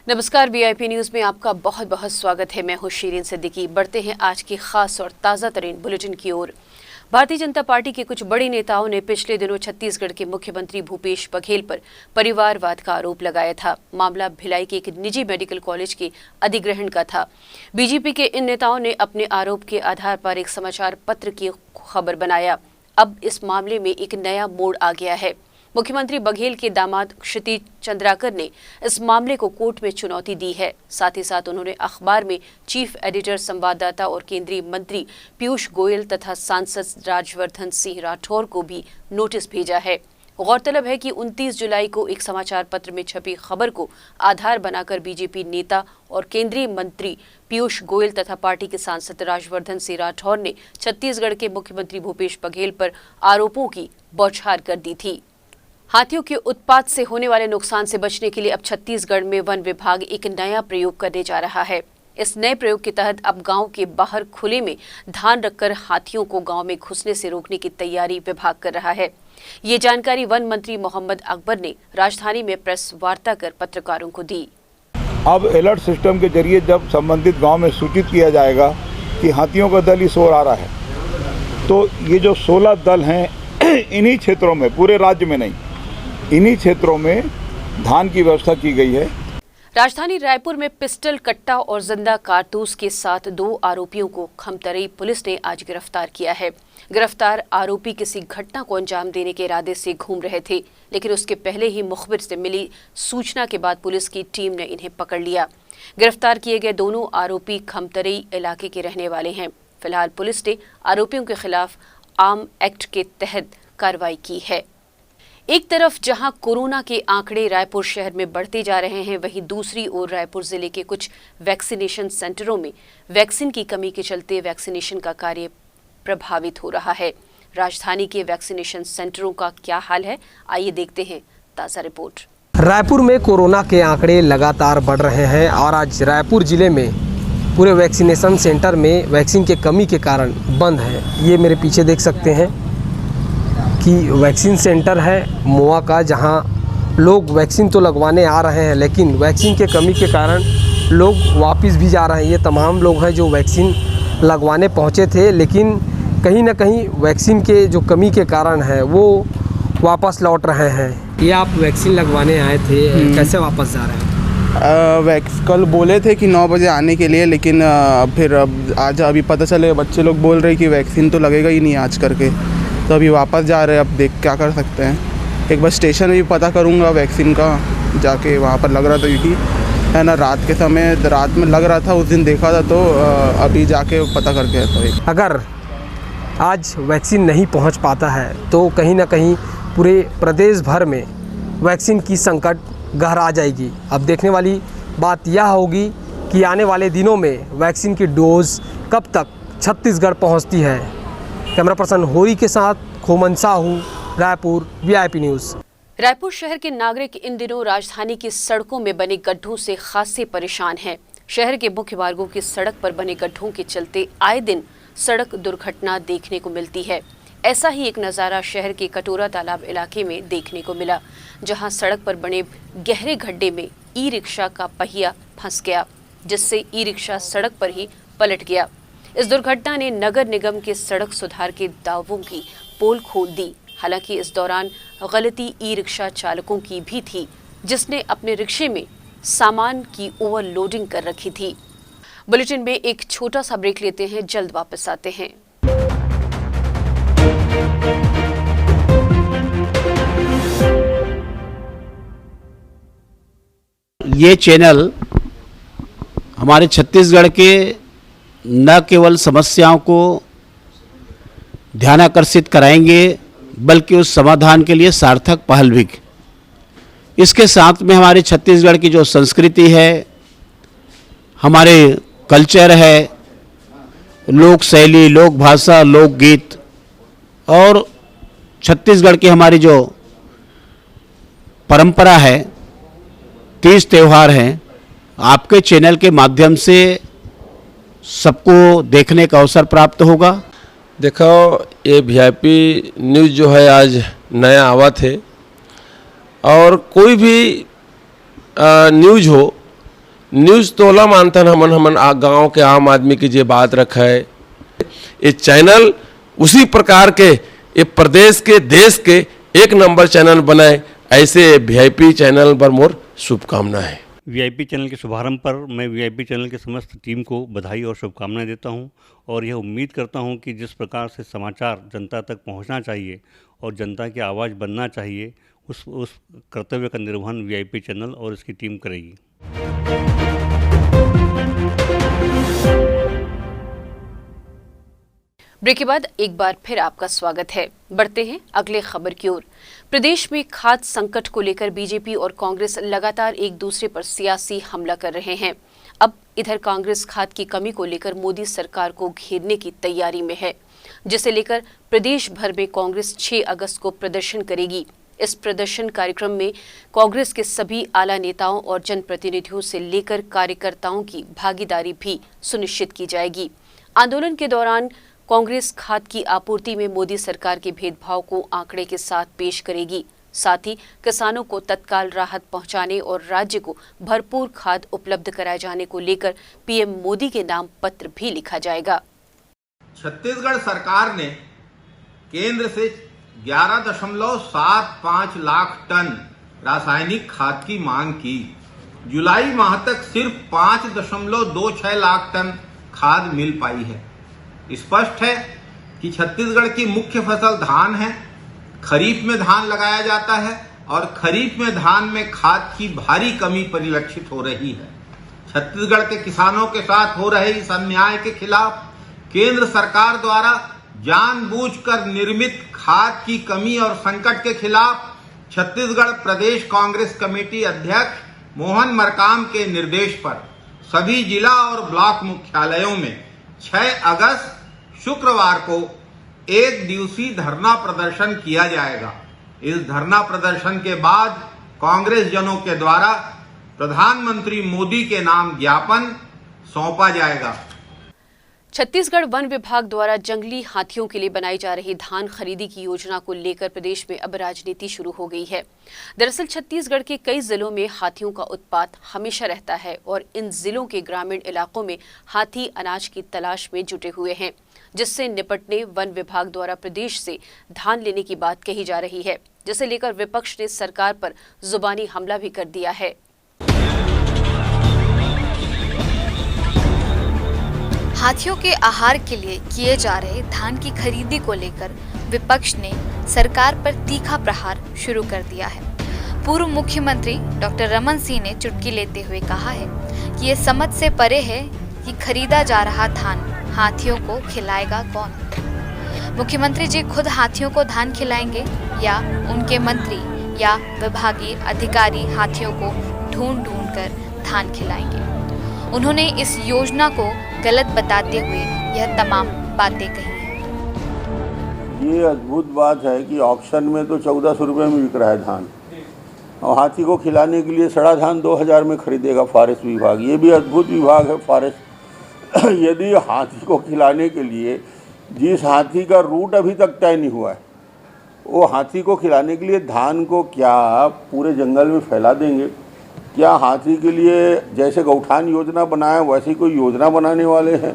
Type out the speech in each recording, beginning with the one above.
नमस्कार, VIP news में आपका बहुत बहुत स्वागत है। मैं हूं शीरीन सिद्दीकी। बढ़ते हैं आज की खास और ताज़ा तरीन बुलेटिन की ओर। भारतीय जनता पार्टी के कुछ बड़े नेताओं ने पिछले दिनों छत्तीसगढ़ के मुख्यमंत्री भूपेश बघेल पर परिवारवाद का आरोप लगाया था। मामला भिलाई के एक निजी मेडिकल कॉलेज के अधिग्रहण का था। बीजेपी के इन नेताओं ने अपने आरोप के आधार पर एक समाचार पत्र की खबर बनाया। अब इस मामले में एक नया मोड़ आ गया है। मुख्यमंत्री बघेल के दामाद क्षितिज चंद्राकर ने इस मामले को कोर्ट में चुनौती दी है। साथ ही साथ उन्होंने अखबार में चीफ एडिटर, संवाददाता और केंद्रीय मंत्री पीयूष गोयल तथा सांसद राजवर्धन सिंह राठौर को भी नोटिस भेजा है। गौरतलब है कि 29 जुलाई को एक समाचार पत्र में छपी खबर को आधार बनाकर बीजेपी नेता और केंद्रीय मंत्री पीयूष गोयल तथा पार्टी के सांसद राजवर्धन सिंह राठौर ने छत्तीसगढ़ के मुख्यमंत्री भूपेश बघेल पर आरोपों की बौछार कर दी थी। हाथियों के उत्पात से होने वाले नुकसान से बचने के लिए अब छत्तीसगढ़ में वन विभाग एक नया प्रयोग करने जा रहा है। इस नए प्रयोग के तहत अब गांव के बाहर खुले में धान रखकर हाथियों को गांव में घुसने से रोकने की तैयारी विभाग कर रहा है। ये जानकारी वन मंत्री मोहम्मद अकबर ने राजधानी में प्रेस वार्ता कर पत्रकारों को दी। अब अलर्ट सिस्टम के जरिए जब संबंधित गांव में सूचित किया जाएगा कि हाथियों का दल इस ओर आ रहा है, तो ये जो 16 दल हैं इन्हीं क्षेत्रों में, पूरे राज्य में नहीं, इन्हीं क्षेत्रों में धान की व्यवस्था की गई है। राजधानी रायपुर में पिस्टल, कट्टा और जिंदा कारतूस के साथ 2 आरोपियों को खमतरई पुलिस ने आज गिरफ्तार किया है। गिरफ्तार आरोपी किसी घटना को अंजाम देने के इरादे से घूम रहे थे, लेकिन उसके पहले ही मुखबिर से मिली सूचना के बाद पुलिस की टीम ने इन्हें पकड़ लिया। गिरफ्तार किए गए दोनों आरोपी खमतरई इलाके के रहने वाले हैं। फिलहाल पुलिस ने आरोपियों के खिलाफ आर्म एक्ट के तहत कार्रवाई की है। एक तरफ जहां कोरोना के आंकड़े रायपुर शहर में बढ़ते जा रहे हैं, वहीं दूसरी ओर रायपुर जिले के कुछ वैक्सीनेशन सेंटरों में वैक्सीन की कमी के चलते वैक्सीनेशन का कार्य प्रभावित हो रहा है। राजधानी के वैक्सीनेशन सेंटरों का क्या हाल है, आइए देखते हैं ताज़ा रिपोर्ट। रायपुर में कोरोना के आंकड़े लगातार बढ़ रहे हैं और आज रायपुर जिले में पूरे वैक्सीनेशन सेंटर में वैक्सीन के कमी के कारण बंद है। ये मेरे पीछे देख सकते हैं कि वैक्सीन सेंटर है मोआ का, जहां लोग वैक्सीन तो लगवाने आ रहे हैं, लेकिन वैक्सीन के कमी के कारण लोग वापस भी जा रहे हैं। ये तमाम लोग हैं जो वैक्सीन लगवाने पहुंचे थे, लेकिन कहीं ना कहीं वैक्सीन के जो कमी के कारण है वो वापस लौट रहे हैं। ये आप वैक्सीन लगवाने आए थे, कैसे वापस जा रहे हैं? कल बोले थे कि 9 बजे आने के लिए, लेकिन फिर आज अभी पता चले बच्चे लोग बोल रहे कि वैक्सीन तो लगेगा ही नहीं आज करके, तो अभी वापस जा रहे हैं। अब देख क्या कर सकते हैं। एक बार स्टेशन भी पता करूंगा वैक्सीन का, जाके वहाँ पर लग रहा था, क्योंकि है ना रात के समय रात में लग रहा था, उस दिन देखा था, तो अभी जाके पता करके आता। अगर आज वैक्सीन नहीं पहुँच पाता है तो कहीं ना कहीं पूरे प्रदेश भर में वैक्सीन की संकट गहरा जाएगी। अब देखने वाली बात यह होगी कि आने वाले दिनों में वैक्सीन की डोज कब तक छत्तीसगढ़ पहुँचती है। कैमरा पर्सन होरी के साथ खोमन साहू, रायपुर, वीआईपी न्यूज़। रायपुर शहर के नागरिक इन दिनों राजधानी की सड़कों में बने गड्ढों से खासे परेशान हैं। शहर के मुख्य मार्गों की सड़क पर बने गड्ढों के चलते आए दिन सड़क दुर्घटना देखने को मिलती है। ऐसा ही एक नज़ारा शहर के कटोरा तालाब इलाके में देखने को मिला, जहां सड़क पर बने गहरे गड्ढे में ई रिक्शा का पहिया फंस गया, जिससे ई रिक्शा सड़क पर ही पलट गया। इस दुर्घटना ने नगर निगम के सड़क सुधार के दावों की पोल खोल दी। हालांकि इस दौरान गलती ई रिक्शा चालकों की भी थी, जिसने अपने रिक्शे में सामान की ओवरलोडिंग कर रखी थी। बुलेटिन में एक छोटा सा ब्रेक लेते हैं, जल्द वापस आते हैं। ये चैनल हमारे छत्तीसगढ़ के न केवल समस्याओं को ध्यानाकर्षित कराएंगे, बल्कि उस समाधान के लिए सार्थक पहल भी। इसके साथ में हमारे छत्तीसगढ़ की जो संस्कृति है, हमारे कल्चर है, लोक शैली, लोक भाषा, लोकगीत और छत्तीसगढ़ की हमारी जो परंपरा है, तीज त्यौहार हैं, आपके चैनल के माध्यम से सबको देखने का अवसर प्राप्त होगा। देखो, ये वीआईपी न्यूज़ जो है आज नया आवा थे, और कोई भी न्यूज़ हो न्यूज़ तोला मानथन हमन गांव के आम आदमी की जे बात रखा है, ये चैनल उसी प्रकार के ये प्रदेश के देश के एक नंबर चैनल बनाए, ऐसे वीआईपी चैनल पर मोर शुभकामना है। वीआईपी चैनल के शुभारंभ पर मैं वीआईपी चैनल के समस्त टीम को बधाई और शुभकामनाएं देता हूं और यह उम्मीद करता हूं कि जिस प्रकार से समाचार जनता तक पहुंचना चाहिए और जनता की आवाज़ बनना चाहिए, उस कर्तव्य का निर्वहन वीआईपी चैनल और इसकी टीम करेगी। ब्रेक के बाद एक बार फिर आपका स्वागत है। बढ़ते हैं अगले खबर की ओर। प्रदेश में खाद्य संकट को लेकर बीजेपी और कांग्रेस लगातार एक दूसरे पर सियासी हमला कर रहे हैं। अब इधर कांग्रेस खाद्य की कमी को लेकर मोदी सरकार को घेरने की तैयारी में है, जिसे लेकर प्रदेश भर में कांग्रेस 6 अगस्त को प्रदर्शन करेगी। इस प्रदर्शन कार्यक्रम में कांग्रेस के सभी आला नेताओं और जनप्रतिनिधियों से लेकर कार्यकर्ताओं की भागीदारी भी सुनिश्चित की जाएगी। आंदोलन के दौरान कांग्रेस खाद्य की आपूर्ति में मोदी सरकार के भेदभाव को आंकड़े के साथ पेश करेगी। साथ ही किसानों को तत्काल राहत पहुंचाने और राज्य को भरपूर खाद्य उपलब्ध कराए जाने को लेकर पीएम मोदी के नाम पत्र भी लिखा जाएगा। छत्तीसगढ़ सरकार ने केंद्र से 11.75 लाख टन रासायनिक खाद की मांग की। जुलाई माह तक सिर्फ 5.26 लाख टन खाद मिल पाई है। स्पष्ट है कि छत्तीसगढ़ की मुख्य फसल धान है। खरीफ में धान लगाया जाता है और खरीफ में धान में खाद की भारी कमी परिलक्षित हो रही है। छत्तीसगढ़ के किसानों के साथ हो रहे इस अन्याय के खिलाफ केंद्र सरकार द्वारा जानबूझकर निर्मित खाद की कमी और संकट के खिलाफ छत्तीसगढ़ प्रदेश कांग्रेस कमेटी अध्यक्ष मोहन मरकाम के निर्देश पर सभी जिला और ब्लॉक मुख्यालयों में 6 अगस्त शुक्रवार को एक दिवसीय धरना प्रदर्शन किया जाएगा। इस धरना प्रदर्शन के बाद कांग्रेस जनों के द्वारा प्रधानमंत्री मोदी के नाम ज्ञापन सौंपा जाएगा। छत्तीसगढ़ वन विभाग द्वारा जंगली हाथियों के लिए बनाई जा रही धान खरीदी की योजना को लेकर प्रदेश में अब राजनीति शुरू हो गई है। दरअसल छत्तीसगढ़ के कई जिलों में हाथियों का उत्पात हमेशा रहता है और इन जिलों के ग्रामीण इलाकों में हाथी अनाज की तलाश में जुटे हुए हैं, जिससे निपटने वन विभाग द्वारा प्रदेश से धान लेने की बात कही जा रही है, जिसे लेकर विपक्ष ने सरकार पर जुबानी हमला भी कर दिया है। हाथियों के आहार के लिए किए जा रहे धान की खरीदी को लेकर विपक्ष ने सरकार पर तीखा प्रहार शुरू कर दिया है। पूर्व मुख्यमंत्री डॉक्टर रमन सिंह ने चुटकी लेते हुए कहा है कि ये समझ से परे है कि खरीदा जा रहा धान हाथियों को खिलाएगा कौन। मुख्यमंत्री जी खुद हाथियों को धान खिलाएंगे या उनके मंत्री या विभागीय अधिकारी हाथियों को ढूंढ कर धान खिलाएंगे। उन्होंने इस योजना को गलत बताते हुए यह तमाम बातें कही हैं। ये अद्भुत बात है कि ऑक्शन में तो 1400 रुपये में बिक रहा है धान और हाथी को खिलाने के लिए सड़ा धान 2000 में खरीदेगा फॉरेस्ट विभाग। ये भी अद्भुत विभाग है फॉरेस्ट। यदि हाथी को खिलाने के लिए जिस हाथी का रूट अभी तक तय नहीं हुआ है, वो हाथी को खिलाने के लिए धान को क्या पूरे जंगल में फैला देंगे? क्या हाथी के लिए जैसे गौठान योजना बनाया वैसी कोई योजना बनाने वाले हैं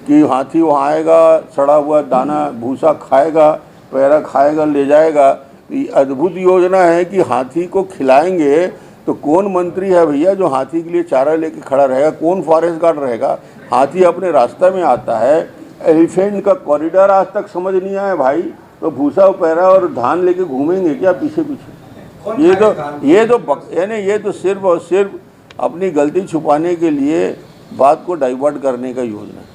कि हाथी वहाँ आएगा, सड़ा हुआ दाना भूसा खाएगा, पैरा खाएगा, ले जाएगा? ये अद्भुत योजना है कि हाथी को खिलाएंगे। तो कौन मंत्री है भैया जो हाथी के लिए चारा लेके खड़ा रहेगा? कौन फॉरेस्ट गार्ड रहेगा? हाथी अपने रास्ते में आता है। एलिफेंट का कॉरिडोर आज तक समझ नहीं आया भाई, तो भूसा पैरा और धान लेके घूमेंगे क्या पीछे पीछे? ये तो सिर्फ और सिर्फ अपनी गलती छुपाने के लिए बात को डाइवर्ट करने का योजना है।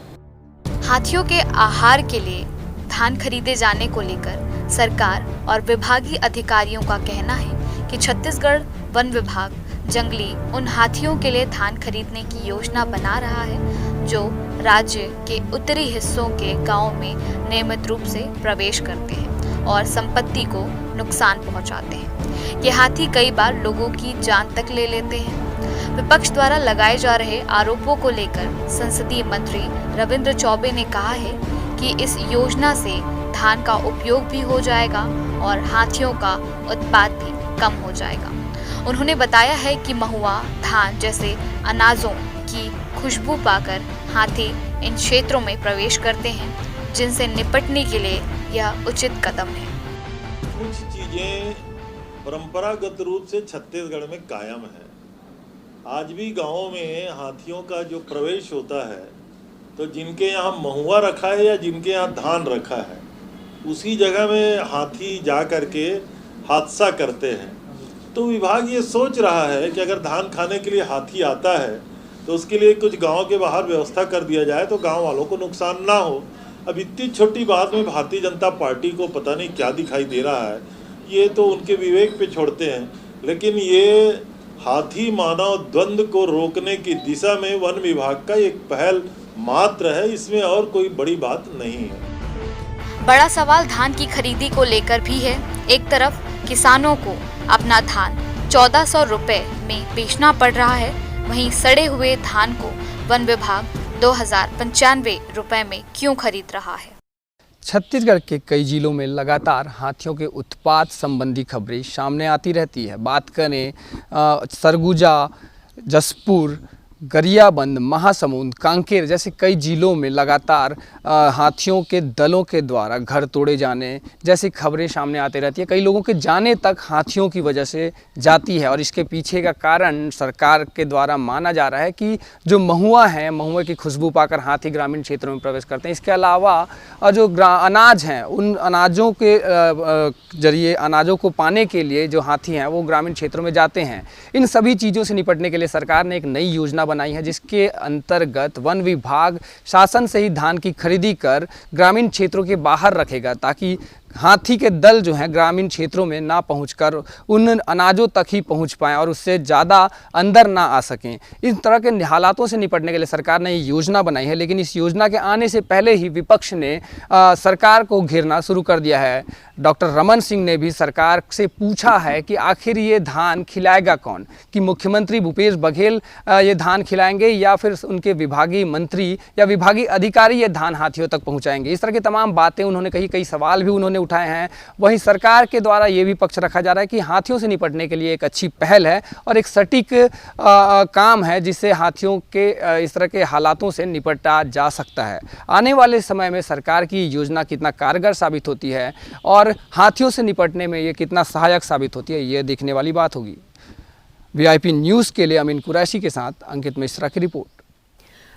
हाथियों के आहार के लिए धान खरीदे जाने को लेकर सरकार और विभागीय अधिकारियों का कहना है कि छत्तीसगढ़ वन विभाग जंगली उन हाथियों के लिए धान खरीदने की योजना बना रहा है जो राज्य के उत्तरी हिस्सों के गांवों में नियमित रूप से प्रवेश करते हैं और संपत्ति को नुकसान पहुंचाते हैं। ये हाथी कई बार लोगों की जान तक ले लेते हैं। विपक्ष द्वारा लगाए जा रहे आरोपों को लेकर संसदीय मंत्री रविंद्र चौबे ने कहा है कि इस योजना से धान का उपयोग भी हो जाएगा और हाथियों का उत्पाद भी कम हो जाएगा। उन्होंने बताया है कि महुआ, धान जैसे अनाजों की खुशबू पाकर हाथी इन क्षेत्रों में प्रवेश करते हैं, जिनसे निपटने के लिए यह उचित कदम है। कुछ चीजें परंपरागत रूप से छत्तीसगढ़ में कायम है। आज भी गांवों में हाथियों का जो प्रवेश होता है, तो जिनके यहाँ महुआ रखा है या जिनके यहाँ धान रखा है, उसी जगह में हाथी जा करके हादसा करते हैं। तो विभाग ये सोच रहा है कि अगर धान खाने के लिए हाथी आता है तो उसके लिए कुछ गांव के बाहर व्यवस्था कर दिया जाए तो गांव वालों को नुकसान ना हो। अब इतनी छोटी बात में भारतीय जनता पार्टी को पता नहीं क्या दिखाई दे रहा है, ये तो उनके विवेक पे छोड़ते हैं। लेकिन ये हाथी मानव द्वंद्व को रोकने की दिशा में वन विभाग का एक पहल मात्र है, इसमें और कोई बड़ी बात नहीं है। बड़ा सवाल धान की खरीदी को लेकर भी है। एक तरफ किसानों को अपना धान 1400 रुपए में बेचना पड़ रहा है, वहीं सड़े हुए धान को वन विभाग 2095 रुपए में क्यों खरीद रहा है। छत्तीसगढ़ के कई जिलों में लगातार हाथियों के उत्पात संबंधी खबरें सामने आती रहती है। बात करें सरगुजा, जसपुर, गरियाबंद, महासमुंद, कांकेर जैसे कई जिलों में लगातार हाथियों के दलों के द्वारा घर तोड़े जाने जैसी खबरें सामने आती रहती है। कई लोगों के जाने तक हाथियों की वजह से जाती है और इसके पीछे का कारण सरकार के द्वारा माना जा रहा है कि जो महुआ है, महुए की खुशबू पाकर हाथी ग्रामीण क्षेत्रों में प्रवेश करते हैं। इसके अलावा जो अनाज हैं, उन अनाजों के जरिए अनाजों को पाने के लिए जो हाथी हैं वो ग्रामीण क्षेत्रों में जाते हैं। इन सभी चीज़ों से निपटने के लिए सरकार ने एक नई योजना बनाई है, जिसके अंतर्गत वन विभाग शासन से ही धान की खरीदी कर ग्रामीण क्षेत्रों के बाहर रखेगा, ताकि हाथी के दल जो हैं ग्रामीण क्षेत्रों में ना पहुंचकर उन अनाजों तक ही पहुंच पाएं और उससे ज़्यादा अंदर ना आ सकें। इस तरह के हालातों से निपटने के लिए सरकार ने ये योजना बनाई है, लेकिन इस योजना के आने से पहले ही विपक्ष ने सरकार को घेरना शुरू कर दिया है। डॉक्टर रमन सिंह ने भी सरकार से पूछा है कि आखिर ये धान खिलाएगा कौन, कि मुख्यमंत्री भूपेश बघेल ये धान खिलाएंगे या फिर उनके विभागीय मंत्री या विभागीय अधिकारी ये धान हाथियों तक पहुँचाएंगे। इस तरह की तमाम बातें उन्होंने कही, कई सवाल भी उन्होंने उठाए हैं। वहीं सरकार के द्वारा ये भी पक्ष रखा जा रहा है कि हाथियों से निपटने के लिए एक अच्छी पहल है और एक सटीक काम है, जिससे हाथियों के इस तरह के हालातों से निपटा जा सकता है। आने वाले समय में सरकार की योजना कितना कारगर साबित होती है और हाथियों से निपटने में ये कितना सहायक साबित होती है, ये देखने वाली बात होगी। वीआईपी न्यूज़ के लिए अमीन कुरैशी के साथ अंकित मिश्रा की रिपोर्ट।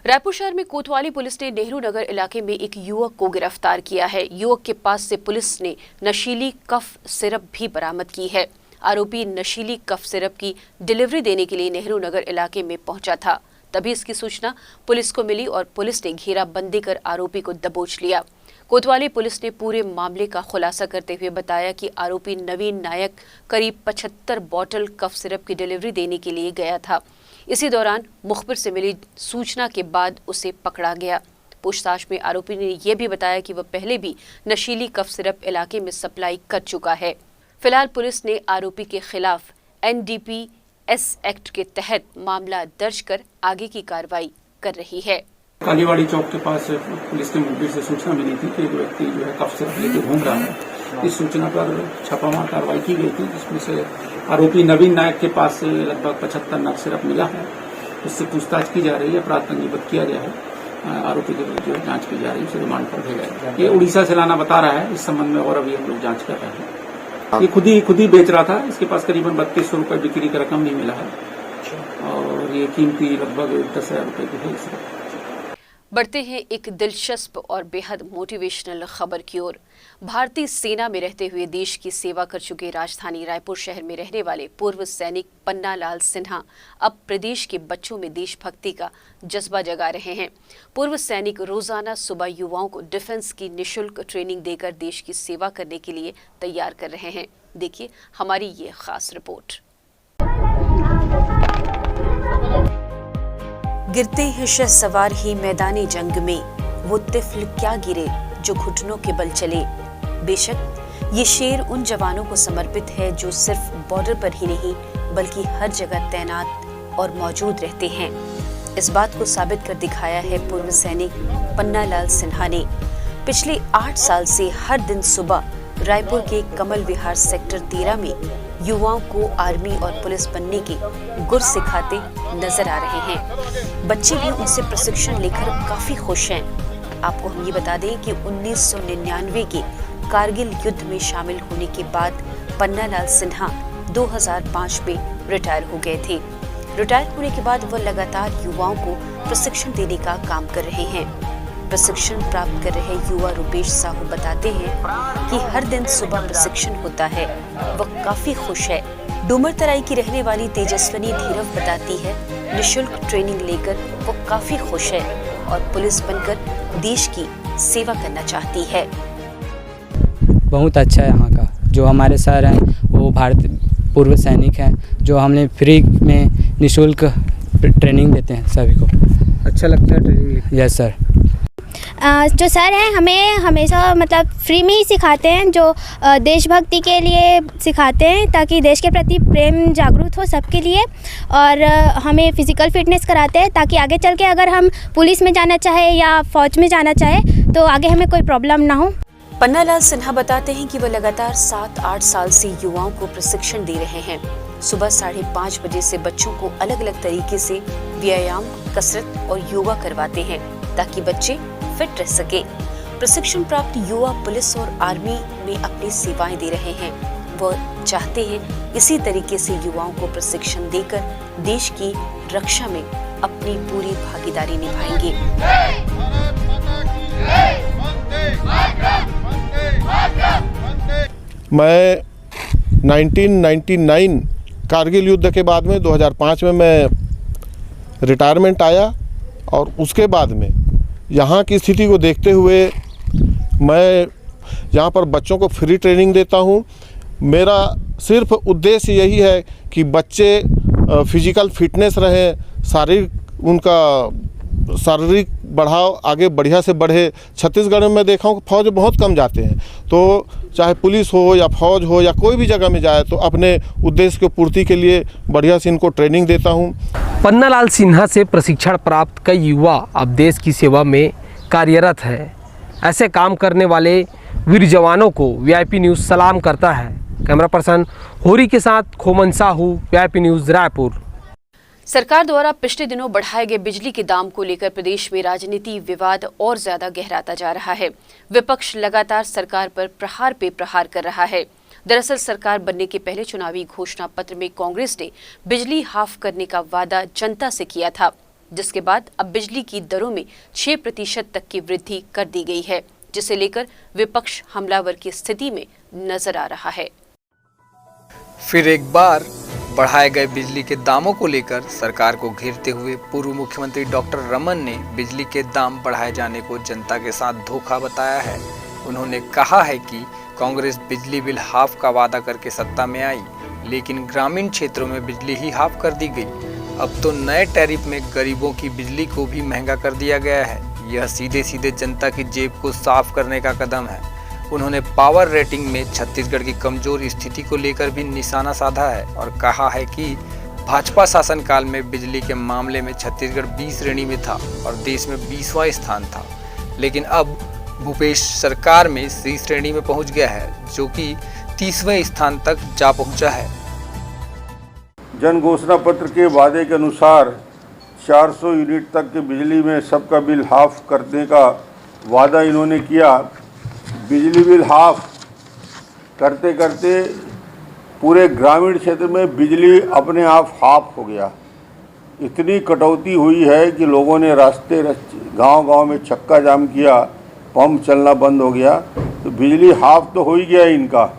रायपुर शहर में कोतवाली पुलिस ने नेहरू नगर इलाके में एक युवक को गिरफ्तार किया है। युवक के पास से पुलिस ने नशीली कफ सिरप भी बरामद की है। आरोपी नशीली कफ सिरप की डिलीवरी देने के लिए नेहरू नगर इलाके में पहुंचा था। तभी इसकी सूचना पुलिस को मिली और पुलिस ने घेराबंदी कर आरोपी को दबोच लिया। कोतवाली पुलिस ने पूरे मामले का खुलासा करते हुए बताया कि आरोपी नवीन नायक करीब 75 बोतल कफ सिरप की डिलीवरी देने के लिए गया था। इसी दौरान मुखबिर से मिली सूचना के बाद उसे पकड़ा गया। पूछताछ में आरोपी ने यह भी बताया कि वह पहले भी नशीली कफ सिरप इलाके में सप्लाई कर चुका है। फिलहाल पुलिस ने आरोपी के खिलाफ NDPS एक्ट के तहत मामला दर्ज कर आगे की कार्रवाई कर रही है। कालीवाड़ी चौक के पास पुलिस के मुखबिर से सूचना मिली थी कि एक व्यक्ति जो है कफ सिरप लेकर घूम रहा है। इस सूचना पर छापामार कार्रवाई की गई थी, जिसमें से आरोपी नवीन नायक के पास से लगभग 75 नग सिरप मिला है। इससे पूछताछ की जा रही है, अपराध पंजीबद्ध किया गया है। आरोपी के विरुद्ध जो है जांच की जा रही है, उसे रिमांड पर भेजा गया। ये उड़ीसा से लाना बता रहा है। इस संबंध में और अभी हम लोग जांच कर रहे हैं। ये खुद ही बेच रहा था। इसके पास करीबन 3200 रुपए बिक्री का रकम भी मिला है और ये कीमती लगभग 10,000 रुपए की है। बढ़ते हैं एक दिलचस्प और बेहद मोटिवेशनल खबर की ओर। भारतीय सेना में रहते हुए देश की सेवा कर चुके राजधानी रायपुर शहर में रहने वाले पूर्व सैनिक पन्ना लाल सिन्हा अब प्रदेश के बच्चों में देशभक्ति का जज्बा जगा रहे हैं। पूर्व सैनिक रोजाना सुबह युवाओं को डिफेंस की निःशुल्क ट्रेनिंग देकर देश की सेवा करने के लिए तैयार कर रहे हैं। देखिए हमारी ये खास रिपोर्ट। गिरते हैं शहसवार ही मैदानी जंग में, वो तिफल क्या गिरे जो घुटनों के बल चले। बेशक ये शेर उन जवानों को समर्पित है जो सिर्फ बॉर्डर पर ही नहीं बल्कि हर जगह तैनात और मौजूद रहते हैं। इस बात को साबित कर दिखाया है पूर्व सैनिक पन्ना लाल सिन्हा ने। पिछले 8 साल से हर दिन सुबह रायपुर के कमल विहार सेक्टर 13 में युवाओं को आर्मी और पुलिस बनने के गुर सिखाते नजर आ रहे हैं। बच्चे भी उनसे प्रशिक्षण लेकर काफी खुश हैं। आपको हम ये बता दें कि 1999 के कारगिल युद्ध में शामिल होने के बाद पन्नालाल सिन्हा 2005 में रिटायर हो गए थे। रिटायर होने के बाद वह लगातार युवाओं को प्रशिक्षण देने का काम कर रहे हैं। प्रशिक्षण प्राप्त कर रहे युवा रुपेश साहू बताते हैं कि हर दिन सुबह प्रशिक्षण होता है। वह काफी खुश है। डूमर तराई की रहने वाली तेजस्विनी धीरव बताती है, निःशुल्क ट्रेनिंग लेकर वो काफी खुश है और पुलिस बनकर देश की सेवा करना चाहती है। बहुत अच्छा है यहाँ का। जो हमारे सर हैं वो भारतीय पूर्व सैनिक हैं, जो हमने फ्री में निःशुल्क ट्रेनिंग देते हैं सभी को। अच्छा लगता है ट्रेनिंग? Yes sir. जो सर हैं हमें हमेशा मतलब फ्री में ही सिखाते हैं, जो देशभक्ति के लिए सिखाते हैं ताकि देश के प्रति प्रेम जागरूक हो सबके लिए, और हमें फिज़िकल फिटनेस कराते हैं ताकि आगे चल के अगर हम पुलिस में जाना चाहे या फौज में जाना चाहे तो आगे हमें कोई प्रॉब्लम ना हो। पन्नालाल सिन्हा बताते हैं कि वह लगातार 7-8 साल से युवाओं को प्रशिक्षण दे रहे हैं। सुबह 5:30 बजे से बच्चों को अलग अलग तरीके से व्यायाम, कसरत और योगा करवाते हैं ताकि बच्चे फिट रह सके। प्रशिक्षण प्राप्त युवा पुलिस और आर्मी में अपनी सेवाएं दे रहे हैं। वह चाहते हैं इसी तरीके से युवाओं को प्रशिक्षण देकर देश की रक्षा में अपनी पूरी भागीदारी निभाएंगे। मैं 1999 कारगिल युद्ध के बाद में 2005 में मैं रिटायरमेंट आया, और उसके बाद में यहाँ की स्थिति को देखते हुए मैं यहाँ पर बच्चों को फ्री ट्रेनिंग देता हूँ। मेरा सिर्फ उद्देश्य यही है कि बच्चे फिजिकल फिटनेस रहें, शारीरिक बढ़ाव आगे बढ़िया से बढ़े। छत्तीसगढ़ में मैं देखा हूँ फौज बहुत कम जाते हैं, तो चाहे पुलिस हो या फौज हो या कोई भी जगह में जाए तो अपने उद्देश्य की पूर्ति के लिए बढ़िया से इनको ट्रेनिंग देता हूँ। पन्नालाल सिन्हा से प्रशिक्षण प्राप्त कई युवा अब देश की सेवा में कार्यरत है। ऐसे काम करने वाले वीर जवानों को वीआईपी न्यूज़ सलाम करता है। कैमरा पर्सन होरी के साथ खोमन साहू, वीआईपी न्यूज़ रायपुर। सरकार द्वारा पिछले दिनों बढ़ाए गए बिजली के दाम को लेकर प्रदेश में राजनीति विवाद और ज्यादा गहराता जा रहा है। विपक्ष लगातार सरकार पर प्रहार पे प्रहार कर रहा है। दरअसल सरकार बनने के पहले चुनावी घोषणा पत्र में कांग्रेस ने बिजली हाफ करने का वादा जनता से किया था, जिसके बाद अब बिजली की दरों में 6% तक की वृद्धि कर दी गई है, जिसे लेकर विपक्ष हमलावर की स्थिति में नजर आ रहा है। फिर एक बार बढ़ाए गए बिजली के दामों को लेकर सरकार को घेरते हुए पूर्व मुख्यमंत्री डॉक्टर रमन ने बिजली के दाम बढ़ाए जाने को जनता के साथ धोखा बताया है। उन्होंने कहा है कि कांग्रेस बिजली बिल हाफ का वादा करके सत्ता में आई, लेकिन ग्रामीण क्षेत्रों में बिजली ही हाफ कर दी गई। अब तो नए टैरिफ में गरीबों की बिजली को भी महंगा कर दिया गया है। यह सीधे सीधे जनता की जेब को साफ करने का कदम है। उन्होंने पावर रेटिंग में छत्तीसगढ़ की कमजोर स्थिति को लेकर भी निशाना साधा है और कहा है कि भाजपा शासनकाल में बिजली के मामले में छत्तीसगढ़ 20 श्रेणी में था और देश में 20वां स्थान था, लेकिन अब भूपेश सरकार में सी श्रेणी में पहुंच गया है, जो कि 30वें स्थान तक जा पहुंचा है। जन घोषणा पत्र के वादे के अनुसार 400 यूनिट तक की बिजली में सबका बिल हाफ करने का वादा इन्होंने किया। बिजली बिल हाफ करते करते पूरे ग्रामीण क्षेत्र में बिजली अपने आप हाफ हो गया। इतनी कटौती हुई है कि लोगों ने रास्ते गांव-गांव में चक्का जाम किया, पंप चलना बंद हो गया। तो बिजली हाफ तो हो ही गया इनका,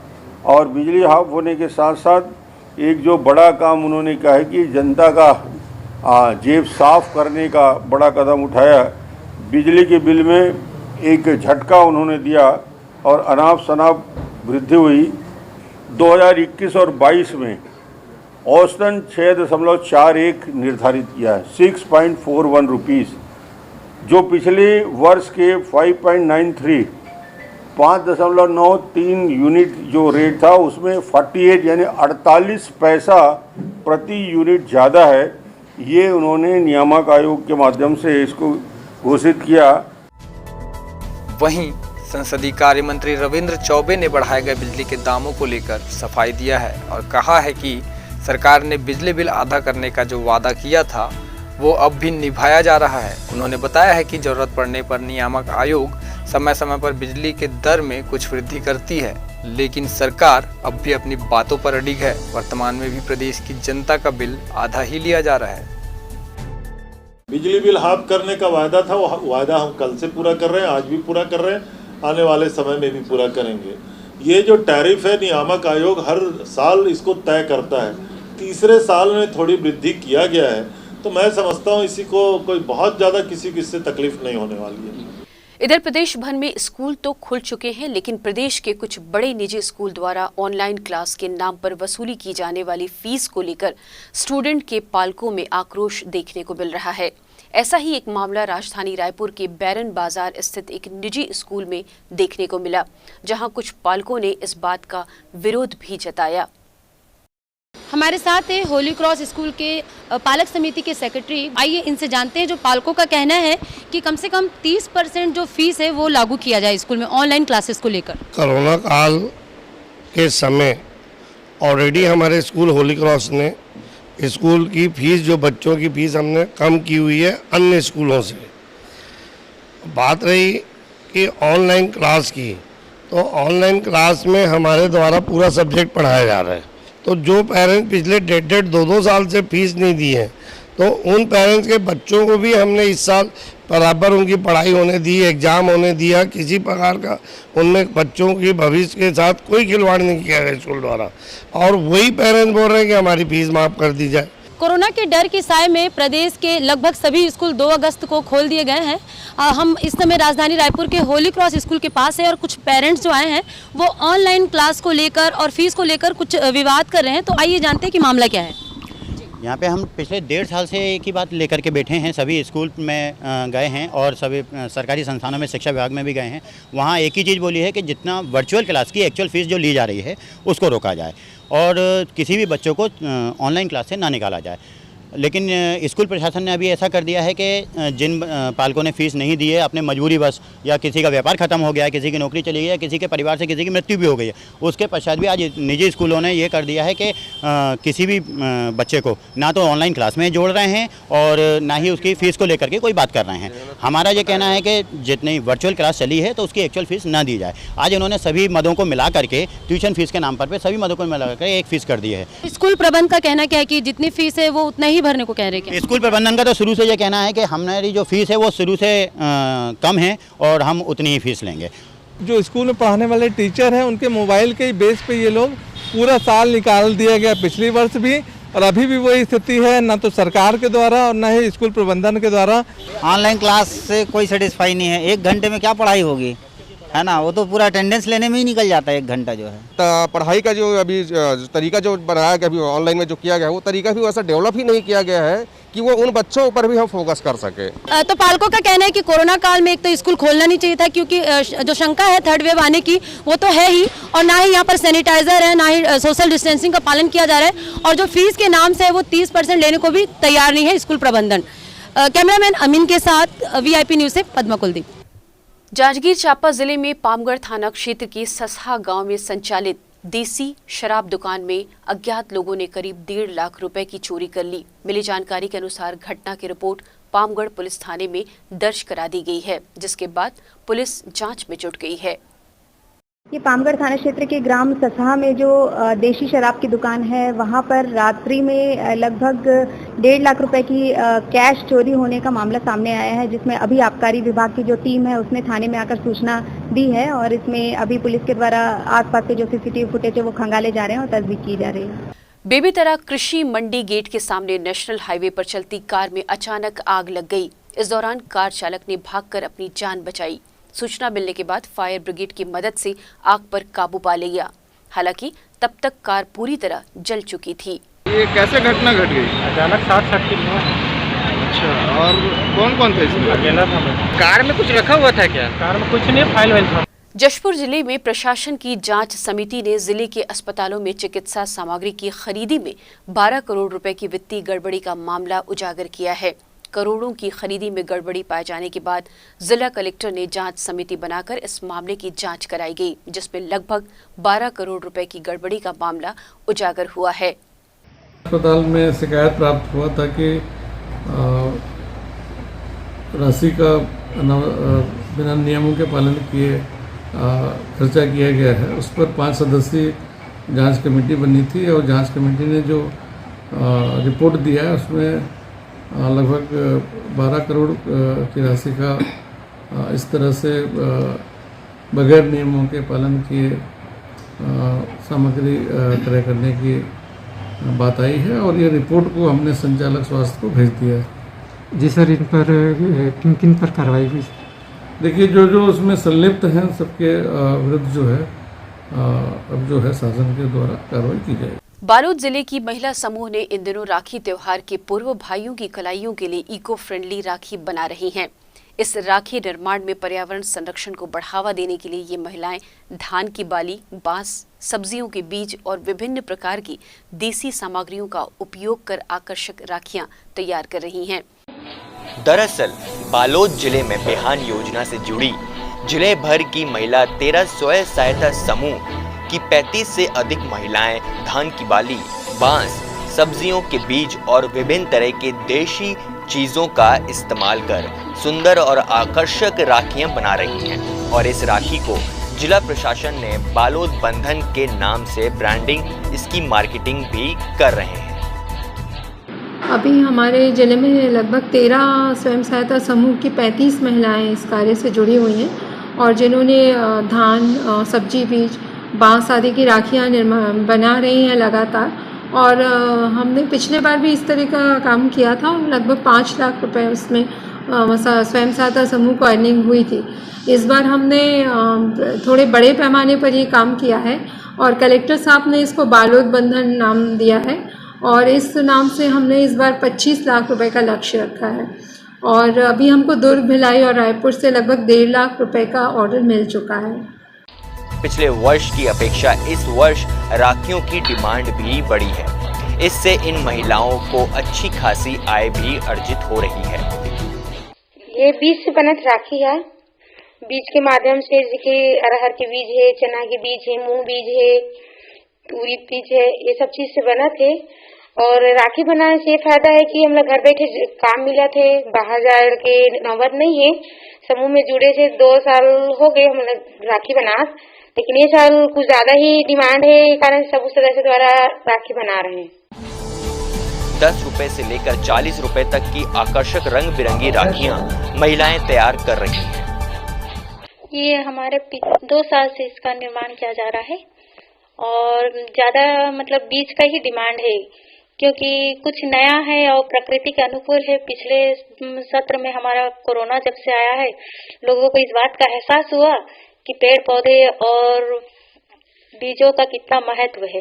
और बिजली हाफ होने के साथ साथ एक जो बड़ा काम उन्होंने कहा है कि जनता का जेब साफ करने का बड़ा कदम उठाया। बिजली के बिल में एक झटका उन्होंने दिया और अनाप शनाप वृद्धि हुई। 2021 और 22 में औसतन 6.41 निर्धारित किया है, 6.41 रुपीज़, जो पिछले वर्ष के 5.93 5.93 यूनिट जो रेट था उसमें 48 यानी 48 पैसा प्रति यूनिट ज़्यादा है। ये उन्होंने नियामक आयोग के माध्यम से इसको घोषित किया। वहीं संसदीय कार्य मंत्री रविंद्र चौबे ने बढ़ाए गए बिजली के दामों को लेकर सफाई दिया है और कहा है कि सरकार ने बिजली बिल आधा करने का जो वादा किया था वो अब भी निभाया जा रहा है। उन्होंने बताया है कि जरूरत पड़ने पर नियामक आयोग समय समय पर बिजली के दर में कुछ वृद्धि करती है, लेकिन सरकार अब भी अपनी बातों पर अडिग है। वर्तमान में भी प्रदेश की जनता का बिल आधा ही लिया जा रहा है। बिजली बिल हाफ करने का वायदा था, वो वायदा हम कल से पूरा कर रहे हैं, आज भी पूरा कर रहे हैं, आने वाले समय में भी पूरा करेंगे। ये जो टैरिफ है, नियामक आयोग हर साल इसको तय करता है। तीसरे साल में थोड़ी वृद्धि किया गया है, तो मैं समझता हूँ इसी को कोई बहुत ज़्यादा किसी को इससे तकलीफ नहीं होने वाली है। इधर प्रदेश भर में स्कूल तो खुल चुके हैं, लेकिन प्रदेश के कुछ बड़े निजी स्कूल द्वारा ऑनलाइन क्लास के नाम पर वसूली की जाने वाली फीस को लेकर स्टूडेंट के पालकों में आक्रोश देखने को मिल रहा है। ऐसा ही एक मामला राजधानी रायपुर के बैरन बाजार स्थित एक निजी स्कूल में देखने को मिला, जहां कुछ पालकों ने इस बात का विरोध भी जताया। हमारे साथ है होली क्रॉस स्कूल के पालक समिति के सेक्रेटरी। आइए इनसे जानते हैं जो पालकों का कहना है कि कम से कम 30% जो फीस है वो लागू किया जाए स्कूल में ऑनलाइन क्लासेस को लेकर। कोरोना काल के समय ऑलरेडी हमारे स्कूल होली क्रॉस ने स्कूल की फीस, जो बच्चों की फीस हमने कम की हुई है अन्य स्कूलों से। बात रही कि ऑनलाइन क्लास की, तो ऑनलाइन क्लास में हमारे द्वारा पूरा सब्जेक्ट पढ़ाया जा रहा है। तो जो पेरेंट्स पिछले 1.5-2 साल से फीस नहीं दी है, तो उन पेरेंट्स के बच्चों को भी हमने इस साल बराबर उनकी पढ़ाई होने दी, एग्ज़ाम होने दिया। किसी प्रकार का उनमें बच्चों की भविष्य के साथ कोई खिलवाड़ नहीं किया गया स्कूल द्वारा, और वही पेरेंट्स बोल रहे हैं कि हमारी फीस माफ़ कर दी जाए। कोरोना के डर की साए में प्रदेश के लगभग सभी स्कूल 2 अगस्त को खोल दिए गए हैं। हम इस समय राजधानी रायपुर के होली क्रॉस स्कूल के पास है और कुछ पेरेंट्स जो आए हैं वो ऑनलाइन क्लास को लेकर और फीस को लेकर कुछ विवाद कर रहे हैं। तो आइए जानते हैं कि मामला क्या है। यहाँ पे हम पिछले 1.5 साल से एक ही बात लेकर के बैठे हैं। सभी स्कूल में गए हैं और सभी सरकारी संस्थानों में, शिक्षा विभाग में भी गए हैं। वहाँ एक ही चीज़ बोली है कि जितना वर्चुअल क्लास की एक्चुअल फीस जो ली जा रही है उसको रोका जाए और किसी भी बच्चों को ऑनलाइन क्लास से ना निकाला जाए। लेकिन स्कूल प्रशासन ने अभी ऐसा कर दिया है कि जिन पालकों ने फ़ीस नहीं दी है अपने मजबूरीवश, या किसी का व्यापार ख़त्म हो गया है, किसी की नौकरी चली गई है, किसी के परिवार से किसी की मृत्यु भी हो गई है, उसके पश्चात भी आज निजी स्कूलों ने ये कर दिया है कि किसी भी बच्चे को ना तो ऑनलाइन क्लास में जोड़ रहे हैं और ना ही उसकी फ़ीस को लेकर के कोई बात कर रहे हैं। हमारा ये कहना है कि जितनी वर्चुअल क्लास चली है तो उसकी एक्चुअल फ़ीस ना दी जाए। आज इन्होंने सभी मदों को मिला करके ट्यूशन फीस के नाम पर सभी मदों को मिला करके एक फ़ीस कर दी है। स्कूल प्रबंध का कहना क्या है कि जितनी फीस है वो उतना ही भरने को कह रहे हैं। स्कूल प्रबंधन का तो शुरू से ये कहना है कि हमारी जो फीस है वो शुरू से कम है और हम उतनी ही फीस लेंगे। जो स्कूल में पढ़ाने वाले टीचर हैं उनके मोबाइल के बेस पे ये लोग पूरा साल निकाल दिया गया, पिछली वर्ष भी और अभी भी वही स्थिति है, ना तो सरकार के द्वारा और ना ही स्कूल प्रबंधन के द्वारा। ऑनलाइन क्लास से कोई सेटिस्फाई नहीं है। 1 घंटे में क्या पढ़ाई होगी, है ना, वो तो पूरा अटेंडेंस लेने में ही निकल जाता है 1 घंटा जो है। पढ़ाई का जो अभी तरीका जो बनाया गया, अभी ऑनलाइन में जो किया गया है वो तरीका भी वैसा डेवलप ही नहीं किया गया है कि वो उन बच्चों पर भी हम फोकस कर सके। तो पालकों का कहना है कि कोरोना काल में एक तो स्कूल खोलना नहीं चाहिए था, क्योंकि जो शंका है थर्ड वेव आने की वो तो है ही, और ना ही यहाँ पर सैनिटाइजर है, ना ही सोशल डिस्टेंसिंग का पालन किया जा रहा है, और जो फीस के नाम से है वो 30% लेने को भी तैयार नहीं है स्कूल प्रबंधन। कैमरामैन अमीन के साथ VIP न्यूज़ से पद्मा कुलदीप। जांजगीर चांपा जिले में पामगढ़ थाना क्षेत्र के ससहा गांव में संचालित देसी शराब दुकान में अज्ञात लोगों ने करीब 1.5 लाख रुपए की चोरी कर ली। मिली जानकारी के अनुसार घटना की रिपोर्ट पामगढ़ पुलिस थाने में दर्ज करा दी गई है, जिसके बाद पुलिस जांच में जुट गई है। ये पामगढ़ थाना क्षेत्र के ग्राम ससहा में जो देशी शराब की दुकान है, वहाँ पर रात्रि में लगभग 1.5 लाख रुपए की कैश चोरी होने का मामला सामने आया है, जिसमें अभी आबकारी विभाग की जो टीम है उसने थाने में आकर सूचना दी है और इसमें अभी पुलिस के द्वारा आसपास के जो CCTV फुटेज है वो खंगाले जा रहे हैं और तस्दीक की जा रही है। बेबीतरा कृषि मंडी गेट के सामने नेशनल हाईवे पर चलती कार में अचानक आग लग गई। इस दौरान कार चालक ने भागकर अपनी जान बचाई। सूचना मिलने के बाद फायर ब्रिगेड की मदद से आग पर काबू पा लिया। हालांकि तब तक कार पूरी तरह जल चुकी थी। ये कैसे घटना घट गई? अचानक शॉर्ट सर्किट हुआ। अच्छा, और कौन कौन थे इसमें? अकेला था मैं। कार में कुछ रखा हुआ था क्या? कार में कुछ नहीं, फाइल वाइल था। जशपुर जिले में प्रशासन की जांच समिति ने जिले के अस्पतालों में चिकित्सा सामग्री की खरीदी में 12 करोड़ रुपए की वित्तीय गड़बड़ी का मामला उजागर किया है। करोड़ों की खरीदी में गड़बड़ी पाए जाने के बाद जिला कलेक्टर ने जांच समिति बनाकर इस मामले की जांच कराई गई, जिसमें लगभग 12 करोड़ रुपए की गड़बड़ी का मामला उजागर हुआ है। अस्पताल में शिकायत प्राप्त हुआ था कि राशि का बिना नियमों के पालन किए खर्चा किया गया है। उस पर 5 सदस्यीय जांच कमेटी बनी थी और जांच कमेटी ने जो रिपोर्ट दिया है उसमें लगभग 12 करोड़ की राशि का इस तरह से बगैर नियमों के पालन किए सामग्री क्रय करने की बात आई है और ये रिपोर्ट को हमने संचालक स्वास्थ्य को भेज दिया है। जी सर, इन पर किन किन पर कार्रवाई हुई? देखिए, जो उसमें संलिप्त हैं सबके विरुद्ध जो है अब जो है शासन के द्वारा कार्रवाई की जाएगी। बालोद जिले की महिला समूह ने इन दिनों राखी त्योहार के पूर्व भाइयों की कलाइयों के लिए इको फ्रेंडली राखी बना रही हैं। इस राखी निर्माण में पर्यावरण संरक्षण को बढ़ावा देने के लिए ये महिलाएं धान की बाली, बांस, सब्जियों के बीज और विभिन्न प्रकार की देसी सामग्रियों का उपयोग कर आकर्षक राखियां तैयार कर रही हैं। दरअसल बालोद जिले में बिहान योजना से जुड़ी जिले भर की महिला 13 स्वयं सहायता समूह की 35 से अधिक महिलाएं धान की बाली, बांस, सब्जियों के बीज और विभिन्न तरह के देशी चीजों का इस्तेमाल कर सुंदर और आकर्षक राखियां बना रही हैं और इस राखी को जिला प्रशासन ने बालोद बंधन के नाम से ब्रांडिंग, इसकी मार्केटिंग भी कर रहे हैं। अभी हमारे जिले में लगभग 13 स्वयं सहायता समूह की 35 महिलाएं इस कार्य से जुड़ी हुई हैं और जिन्होंने धान, सब्जी बीज, बांस आदि की राखियाँ बना रही हैं लगातार। और हमने पिछले बार भी इस तरह का काम किया था और लगभग 5 लाख रुपए उसमें स्वयं सहायता समूह को अर्निंग हुई थी। इस बार हमने थोड़े बड़े पैमाने पर ये काम किया है और कलेक्टर साहब ने इसको बालोद बंधन नाम दिया है और इस नाम से हमने इस बार 25 लाख रुपए का लक्ष्य रखा है और अभी हमको दुर्ग, भिलाई और रायपुर से लगभग 1.5 लाख रुपए का ऑर्डर मिल चुका है। पिछले वर्ष की अपेक्षा इस वर्ष राखियों की डिमांड भी बढ़ी है। इससे इन महिलाओं को अच्छी खासी आय भी अर्जित हो रही है। ये बीज से बना राखी है। बीज के माध्यम से जैसे अरहर के बीज है, चना के बीज है, मूंग बीज है, उड़द बीज है, ये सब चीज से बना थे। और राखी बनाने से ये फायदा है कि हम लोग घर बैठे काम मिला थे, बाहर जा के नौबत नहीं है। समूह में जुड़े थे 2 साल हो गए हम लोग राखी बना, लेकिन ये साल कुछ ज्यादा ही डिमांड है, ये कारण सब सदस्य द्वारा राखी बना रहे हैं। 10 रुपए से लेकर 40 रुपए तक की आकर्षक रंग बिरंगी राखियां महिलाएं तैयार कर रही हैं। ये हमारे 2 साल से इसका निर्माण किया जा रहा है और ज्यादा मतलब बीज का ही डिमांड है क्योंकि कुछ नया है और प्रकृति के अनुकूल है। पिछले सत्र में हमारा कोरोना जब से आया है, लोगों को इस बात का एहसास हुआ कि पेड़ पौधे और बीजों का कितना महत्व है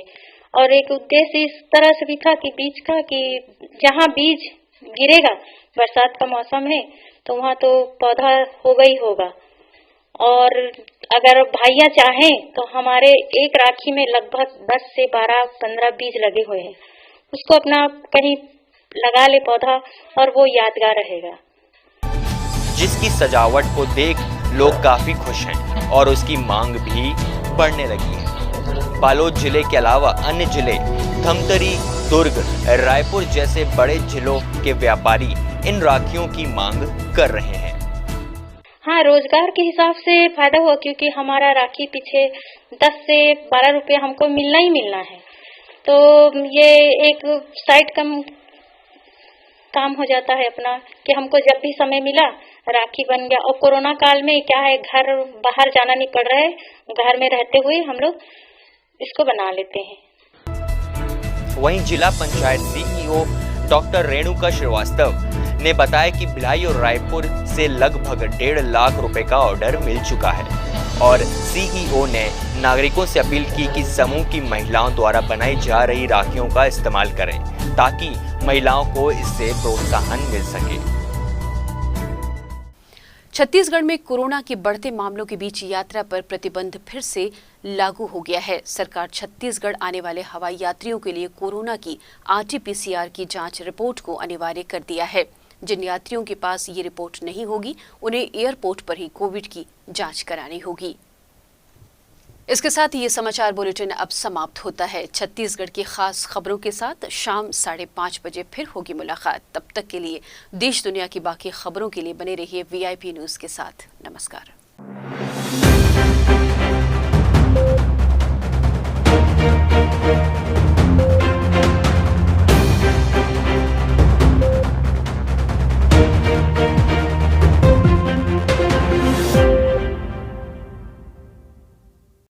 और एक उद्देश्य इस तरह से भी था कि बीज का कि जहाँ बीज गिरेगा, बरसात का मौसम है तो वहाँ तो पौधा होगा ही होगा। और अगर भाइयाँ चाहें तो हमारे एक राखी में लगभग 10 से 12-15 बीज लगे हुए हैं, उसको अपना कहीं लगा ले पौधा और वो यादगार रहेगा। जिसकी सजावट को देख लोग काफी खुश हैं और उसकी मांग भी बढ़ने लगी है। बालोद जिले के अलावा अन्य जिले धमतरी, दुर्ग, रायपुर जैसे बड़े जिलों के व्यापारी इन राखियों की मांग कर रहे हैं। हाँ, रोजगार के हिसाब से फायदा हुआ क्योंकि हमारा राखी पीछे 10 से 12 रुपये हमको मिलना ही मिलना है, तो ये एक साइड काम हो जाता है अपना कि हमको जब भी समय मिला राखी बन गया। और कोरोना काल में क्या है, घर बाहर जाना नहीं पड़ रहा है, घर में रहते हुए हम लोग इसको बना लेते हैं। वहीं जिला पंचायत सीईओ डॉक्टर रेणुका श्रीवास्तव ने बताया कि भिलाई और रायपुर से लगभग 1.5 लाख रुपए का ऑर्डर मिल चुका है और सीईओ ने नागरिकों से अपील की कि समूह की महिलाओं द्वारा बनाई जा रही राखियों का इस्तेमाल करें ताकि महिलाओं को इससे प्रोत्साहन मिल सके। छत्तीसगढ़ में कोरोना के बढ़ते मामलों के बीच यात्रा पर प्रतिबंध फिर से लागू हो गया है। सरकार छत्तीसगढ़ आने वाले हवाई यात्रियों के लिए कोरोना की RT-PCR की जांच रिपोर्ट को अनिवार्य कर दिया है। जिन यात्रियों के पास ये रिपोर्ट नहीं होगी उन्हें एयरपोर्ट पर ही कोविड की जांच करानी होगी। इसके साथ ये समाचार बुलेटिन अब समाप्त होता है। छत्तीसगढ़ की खास खबरों के साथ शाम 5:30 बजे फिर होगी मुलाकात। तब तक के लिए देश दुनिया की बाकी खबरों के लिए बने रहिए VIP न्यूज़ के साथ। नमस्कार।